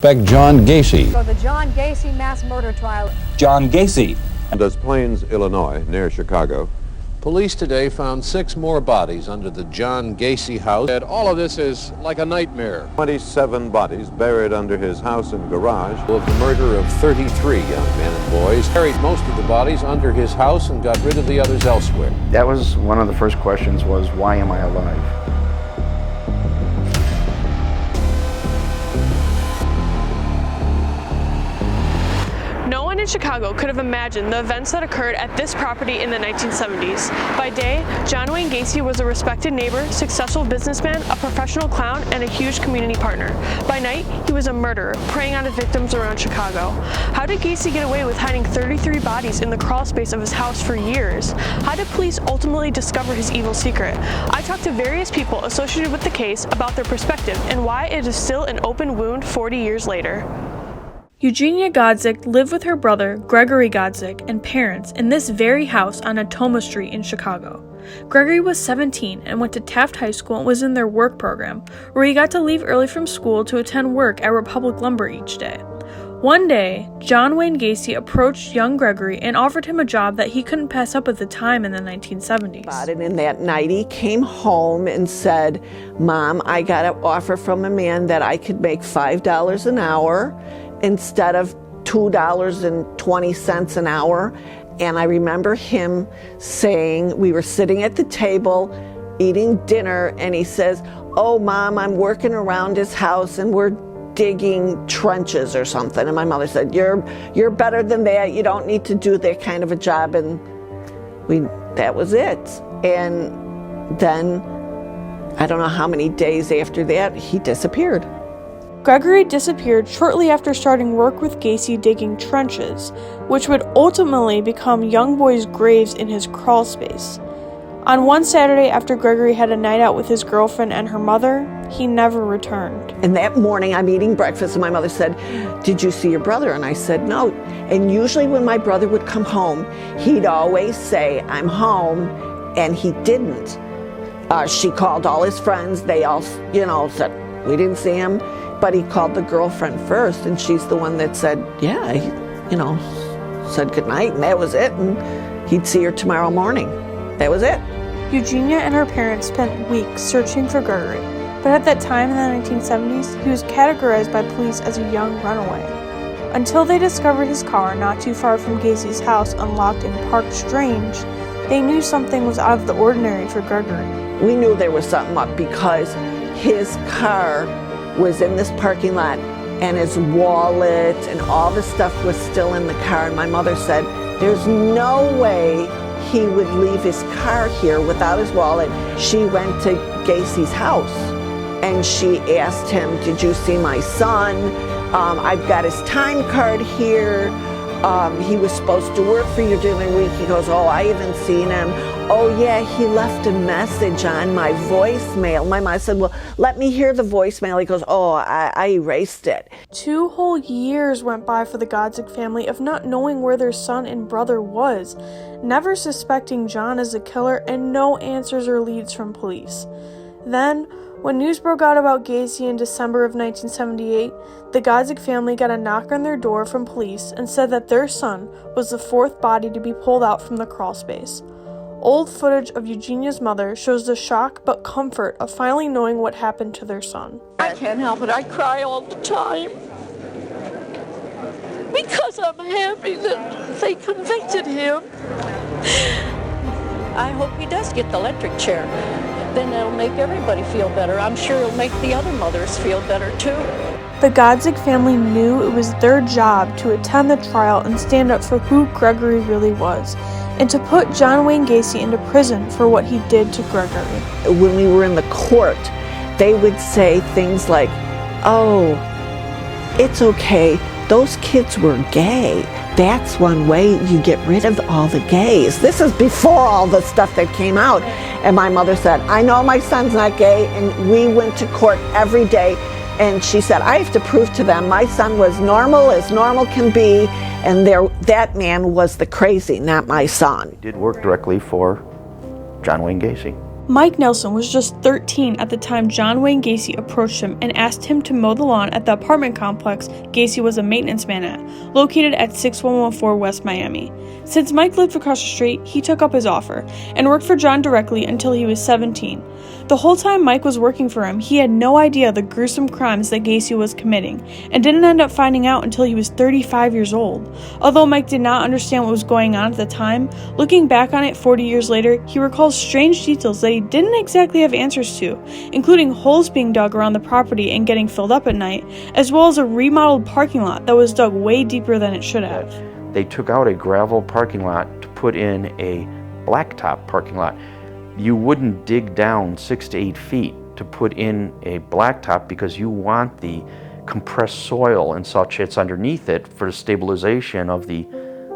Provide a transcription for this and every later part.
Suspect John Gacy. For the John Gacy mass murder trial. John Gacy. Des Plaines, Illinois, near Chicago. Police today found 6 more bodies under the John Gacy house. And all of this is like a nightmare. 27 bodies buried under his house and garage. Of the murder of 33 young men and boys. Buried most of the bodies under his house and got rid of the others elsewhere. That was one of the first questions was, why am I alive? No one in Chicago could have imagined the events that occurred at this property in the 1970s. By day, John Wayne Gacy was a respected neighbor, successful businessman, a professional clown, and a huge community partner. By night, he was a murderer, preying on his victims around Chicago. How did Gacy get away with hiding 33 bodies in the crawl space of his house for years? How did police ultimately discover his evil secret? I talked to various people associated with the case about their perspective and why it is still an open wound 40 years later. Eugenia Godzik lived with her brother, Gregory Godzik, and parents in this very house on Atoma Street in Chicago. Gregory was 17 and went to Taft High School and was in their work program, where he got to leave early from school to attend work at Republic Lumber each day. One day, John Wayne Gacy approached young Gregory and offered him a job that he couldn't pass up at the time in the 1970s. And that night he came home and said, "Mom, I got an offer from a man that I could make $5 an hour instead of $2.20 an hour." And I remember him saying, we were sitting at the table eating dinner, and he says, "Oh, Mom, I'm working around his house and we're digging trenches or something." And my mother said, you're better than that. You don't need to do that kind of a job." And that was it. And then I don't know how many days after that he disappeared. Gregory disappeared shortly after starting work with Gacy digging trenches, which would ultimately become young boys' graves in his crawl space. On one Saturday after Gregory had a night out with his girlfriend and her mother, he never returned. And that morning I'm eating breakfast and my mother said, "Did you see your brother?" And I said, "No." And usually when my brother would come home, he'd always say, "I'm home," and he didn't. She called all his friends. They all, said, "We didn't see him." But he called the girlfriend first, and she's the one that said, yeah, he, said goodnight, and that was it. And he'd see her tomorrow morning. That was it. Eugenia and her parents spent weeks searching for Gregory, but at that time in the 1970s, he was categorized by police as a young runaway. Until they discovered his car not too far from Gacy's house unlocked and parked strange, they knew something was out of the ordinary for Gregory. We knew there was something up because his car was in this parking lot and his wallet and all the stuff was still in the car. And my mother said, there's no way he would leave his car here without his wallet. She went to Gacy's house and she asked him, "Did you see my son? I've got his time card here. He was supposed to work for you during the week." He goes, "Oh, I haven't seen him." "Oh yeah, he left a message on my voicemail." My mom said, "Well, let me hear the voicemail." He goes, "Oh, I erased it." 2 whole years went by for the Godzik family of not knowing where their son and brother was, never suspecting John as a killer, and no answers or leads from police. Then, when news broke out about Gacy in December of 1978, the Godzik family got a knock on their door from police and said that their son was the 4th body to be pulled out from the crawl space. Old footage of Eugenia's mother shows the shock but comfort of finally knowing what happened to their son. I can't help it. I cry all the time because I'm happy that they convicted him. I hope he does get the electric chair. Then it'll make everybody feel better. I'm sure it'll make the other mothers feel better too. The Godzik family knew it was their job to attend the trial and stand up for who Gregory really was, and to put John Wayne Gacy into prison for what he did to Gregory. When we were in the court, they would say things like, "Oh, it's okay, those kids were gay. That's one way you get rid of all the gays." This is before all the stuff that came out. And my mother said, "I know my son's not gay," and we went to court every day. And she said, "I have to prove to them my son was normal as normal can be, and that man was the crazy, not my son." He did work directly for John Wayne Gacy. Mike Nelson was just 13 at the time John Wayne Gacy approached him and asked him to mow the lawn at the apartment complex Gacy was a maintenance man at, located at 6114 West Miami. Since Mike lived across the street, he took up his offer and worked for John directly until he was 17. The whole time Mike was working for him, he had no idea the gruesome crimes that Gacy was committing, and didn't end up finding out until he was 35 years old. Although Mike did not understand what was going on at the time, looking back on it 40 years later, he recalls strange details that he didn't exactly have answers to, including holes being dug around the property and getting filled up at night, as well as a remodeled parking lot that was dug way deeper than it should have. They took out a gravel parking lot to put in a blacktop parking lot. You wouldn't dig down 6 to 8 feet to put in a blacktop because you want the compressed soil and such that's underneath it for the stabilization of the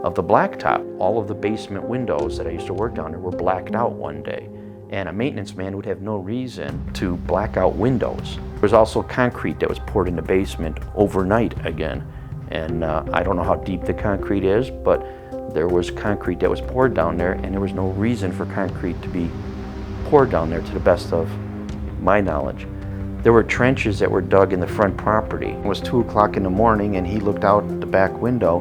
blacktop. All of the basement windows that I used to work down there were blacked out one day, and a maintenance man would have no reason to black out windows. There was also concrete that was poured in the basement overnight again, and I don't know how deep the concrete is, but there was concrete that was poured down there, and there was no reason for concrete to be poured down there to the best of my knowledge. There were trenches that were dug in the front property. It was 2 o'clock in the morning, and he looked out the back window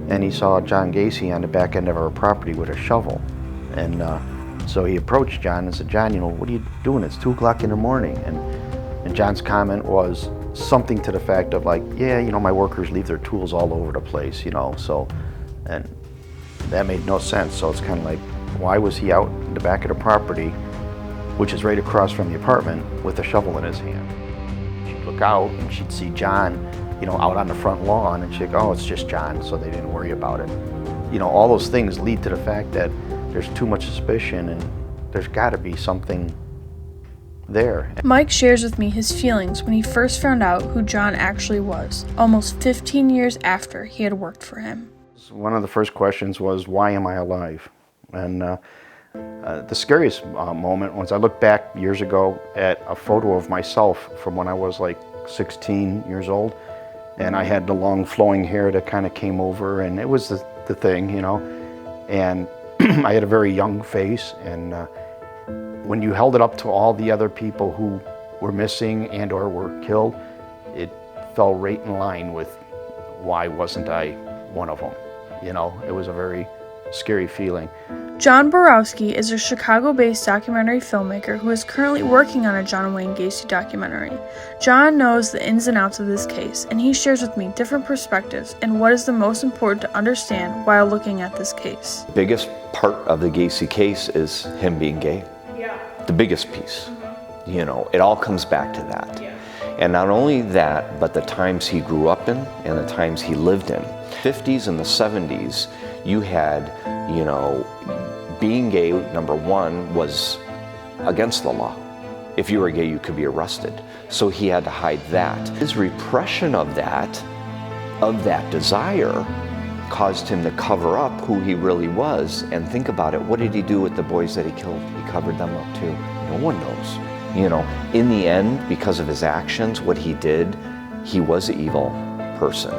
and he saw John Gacy on the back end of our property with a shovel. And so he approached John and said, "John, what are you doing? It's 2 o'clock in the morning." And John's comment was something to the fact of like, "Yeah, my workers leave their tools all over the place, so," and that made no sense. So it's kind of like, why was he out in the back of the property, which is right across from the apartment, with a shovel in his hand? She'd look out and she'd see John, out on the front lawn, and she'd go, "Oh, it's just John," so they didn't worry about it. All those things lead to the fact that there's too much suspicion and there's got to be something there. Mike shares with me his feelings when he first found out who John actually was, almost 15 years after he had worked for him. One of the first questions was, why am I alive? And the scariest moment was I looked back years ago at a photo of myself from when I was like 16 years old, and I had the long flowing hair that kind of came over, and it was the thing, and I had a very young face, and when you held it up to all the other people who were missing and or were killed, it fell right in line with why wasn't I one of them? It was a very scary feeling. John Borowski is a Chicago-based documentary filmmaker who is currently working on a John Wayne Gacy documentary. John knows the ins and outs of this case, and he shares with me different perspectives and what is the most important to understand while looking at this case. The biggest part of the Gacy case is him being gay. Yeah. The biggest piece. It all comes back to that. Yeah. And not only that, but the times he grew up in and the times he lived in. 50s and the 70s, you had, being gay, number one, was against the law. If you were gay, you could be arrested. So he had to hide that. His repression of that desire, caused him to cover up who he really was. And think about it, what did he do with the boys that he killed? He covered them up too. No one knows. In the end, because of his actions, what he did, he was an evil person.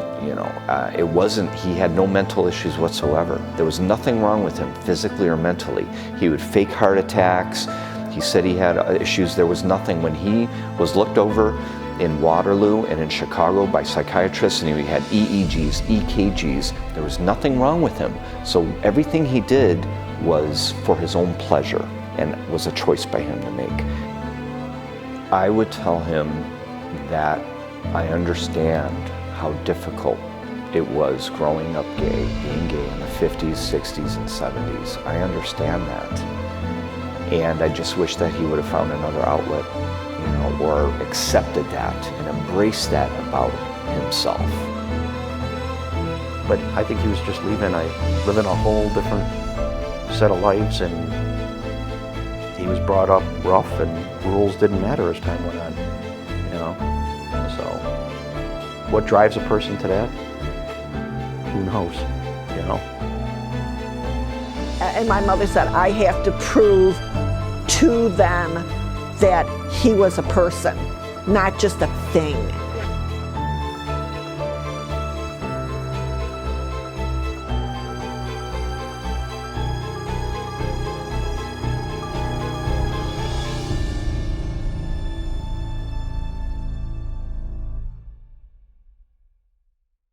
It wasn't, he had no mental issues whatsoever. There was nothing wrong with him physically or mentally. He would fake heart attacks. He said he had issues. There was nothing. When he was looked over in Waterloo and in Chicago by psychiatrists, and he had EEGs, EKGs, there was nothing wrong with him. So everything he did was for his own pleasure and was a choice by him to make. I would tell him that I understand how difficult it was growing up gay, being gay in the 50s, 60s, and 70s. I understand that. And I just wish that he would have found another outlet, or accepted that and embraced that about himself. But I think he was just living a whole different set of lives, and he was brought up rough, and rules didn't matter as time went on, So what drives a person to that? Who knows, And my mother said, I have to prove to them that he was a person, not just a thing.